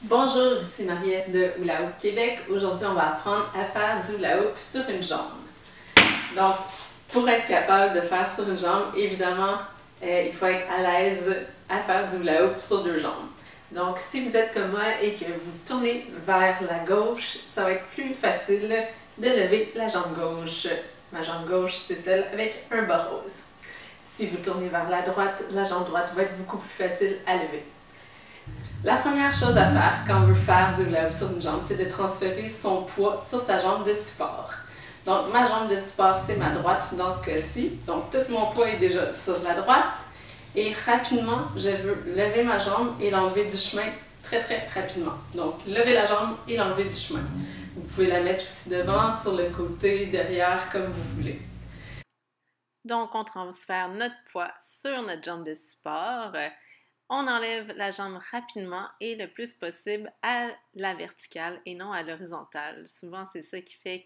Bonjour, ici Marie-Ève de Hula Hoop Québec. Aujourd'hui, on va apprendre à faire du hula hoop sur une jambe. Donc, pour être capable de faire sur une jambe, évidemment, il faut être à l'aise à faire du hula hoop sur deux jambes. Donc, si vous êtes comme moi et que vous tournez vers la gauche, ça va être plus facile de lever la jambe gauche. Ma jambe gauche, c'est celle avec un bas rose. Si vous tournez vers la droite, la jambe droite va être beaucoup plus facile à lever. La première chose à faire quand on veut faire du hula hoop sur une jambe, c'est de transférer son poids sur sa jambe de support. Donc, ma jambe de support, c'est ma droite dans ce cas-ci. Donc, tout mon poids est déjà sur la droite. Et rapidement, je veux lever ma jambe et l'enlever du chemin très rapidement. Donc, lever la jambe et l'enlever du chemin. Vous pouvez la mettre aussi devant, sur le côté, derrière, comme vous voulez. Donc, on transfère notre poids sur notre jambe de support. On enlève la jambe rapidement et le plus possible à la verticale et non à l'horizontale. Souvent, c'est ça qui fait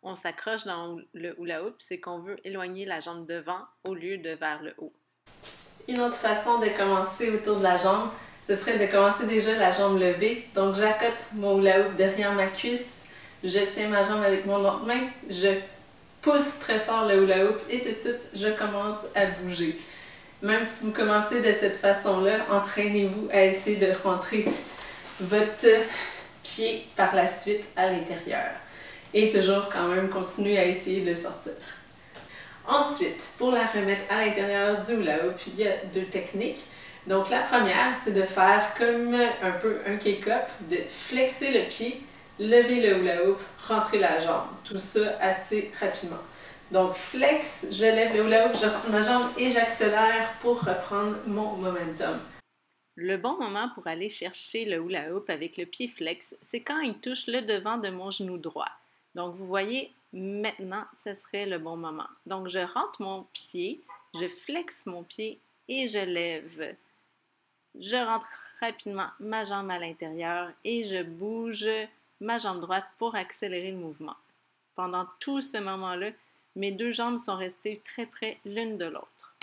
qu'on s'accroche dans le hula hoop, c'est qu'on veut éloigner la jambe devant au lieu de vers le haut. Une autre façon de commencer autour de la jambe, ce serait de commencer déjà la jambe levée. Donc, j'accote mon hula hoop derrière ma cuisse, je tiens ma jambe avec mon autre main, je pousse très fort le hula hoop et tout de suite, je commence à bouger. Même si vous commencez de cette façon-là, entraînez-vous à essayer de rentrer votre pied par la suite à l'intérieur. Et toujours quand même continuer à essayer de le sortir. Ensuite, pour la remettre à l'intérieur du hula hoop, il y a deux techniques. Donc la première, c'est de faire comme un peu un kick-up, de flexer le pied, lever le hula hoop, rentrer la jambe. Tout ça assez rapidement. Donc, flex, je lève le hula hoop, je rentre ma jambe et j'accélère pour reprendre mon momentum. Le bon moment pour aller chercher le hula hoop avec le pied flex, c'est quand il touche le devant de mon genou droit. Donc, vous voyez, maintenant, ce serait le bon moment. Donc, je rentre mon pied, je flexe mon pied et je lève. Je rentre rapidement ma jambe à l'intérieur et je bouge ma jambe droite pour accélérer le mouvement. Pendant tout ce moment-là, mes deux jambes sont restées très près l'une de l'autre.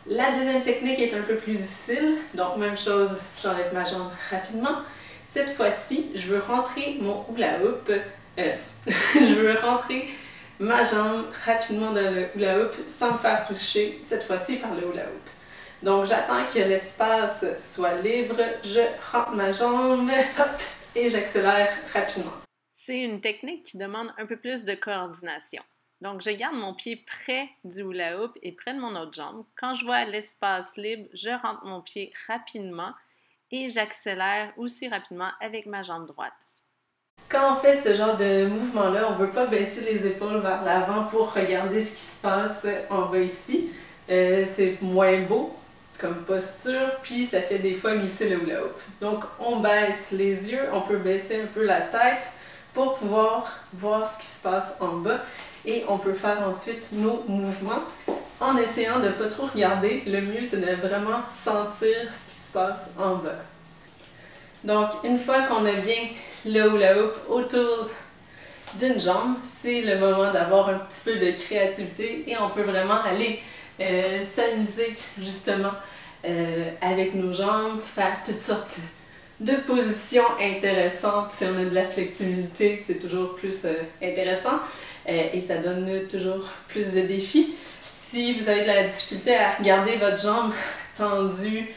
La deuxième technique est un peu plus difficile. Donc, même chose, j'enlève ma jambe rapidement. Cette fois-ci, je veux rentrer mon hula hoop. Je veux rentrer ma jambe rapidement dans le hula hoop sans me faire toucher, cette fois-ci par le hula hoop. Donc, j'attends que l'espace soit libre. Je rentre ma jambe, hop, et j'accélère rapidement. C'est une technique qui demande un peu plus de coordination. Donc, je garde mon pied près du hula hoop et près de mon autre jambe. Quand je vois l'espace libre, je rentre mon pied rapidement et j'accélère aussi rapidement avec ma jambe droite. Quand on fait ce genre de mouvement-là, on ne veut pas baisser les épaules vers l'avant pour regarder ce qui se passe en bas ici. C'est moins beau comme posture, puis ça fait des fois glisser le hula hoop. Donc, on baisse les yeux, on peut baisser un peu la tête pour pouvoir voir ce qui se passe en bas. Et on peut faire ensuite nos mouvements en essayant de ne pas trop regarder. Le mieux, c'est de vraiment sentir ce qui se passe en bas. Donc, une fois qu'on a bien le hula hoop autour d'une jambe, c'est le moment d'avoir un petit peu de créativité et on peut vraiment aller s'amuser justement avec nos jambes, faire toutes sortes de positions intéressantes. Si on a de la flexibilité, c'est toujours plus intéressant et ça donne toujours plus de défis. Si vous avez de la difficulté à regarder votre jambe tendue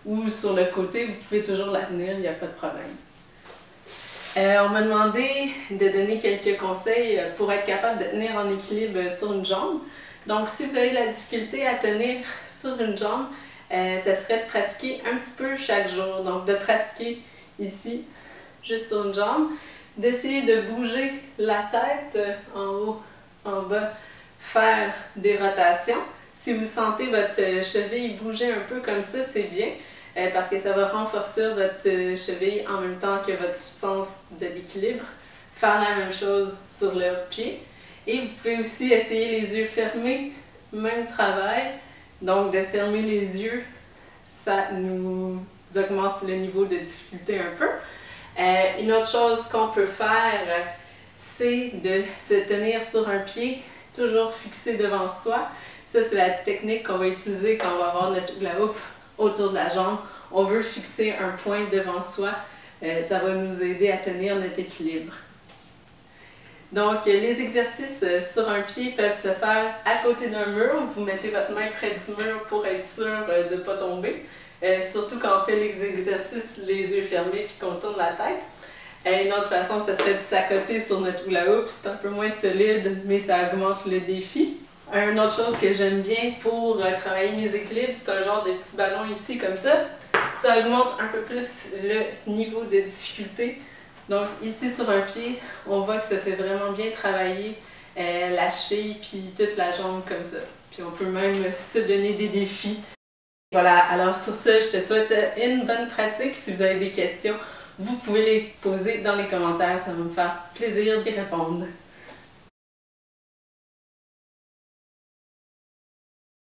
ou sur le côté, vous pouvez toujours la tenir, il n'y a pas de problème. On m'a demandé de donner quelques conseils pour être capable de tenir en équilibre sur une jambe. Donc, si vous avez de la difficulté à tenir sur une jambe, ça serait de pratiquer un petit peu chaque jour. Donc, de pratiquer ici, juste sur une jambe, d'essayer de bouger la tête en haut, en bas, faire des rotations. Si vous sentez votre cheville bouger un peu comme ça, c'est bien. Parce que ça va renforcer votre cheville en même temps que votre sens de l'équilibre. Faire la même chose sur le pied. Et vous pouvez aussi essayer les yeux fermés, même travail. Donc de fermer les yeux, ça nous augmente le niveau de difficulté un peu. Une autre chose qu'on peut faire, c'est de se tenir sur un pied, toujours fixé devant soi. Ça, c'est la technique qu'on va utiliser quand on va avoir notre hula hoop autour de la jambe. On veut fixer un point devant soi Ça va nous aider à tenir notre équilibre. Donc, les exercices sur un pied peuvent se faire à côté d'un mur. Vous mettez votre main près du mur pour être sûr de ne pas tomber. Surtout quand on fait les exercices les yeux fermés puis qu'on tourne la tête. Une autre façon, ce serait de s'accoter sur notre hula hoop. C'est un peu moins solide, mais ça augmente le défi. Une autre chose que j'aime bien pour travailler mes équilibres, c'est un genre de petit ballon ici comme ça. Ça augmente un peu plus le niveau de difficulté. Donc ici sur un pied, on voit que ça fait vraiment bien travailler la cheville puis toute la jambe comme ça. Puis on peut même se donner des défis. Voilà, alors sur ce, je te souhaite une bonne pratique. Si vous avez des questions, vous pouvez les poser dans les commentaires, ça va me faire plaisir d'y répondre.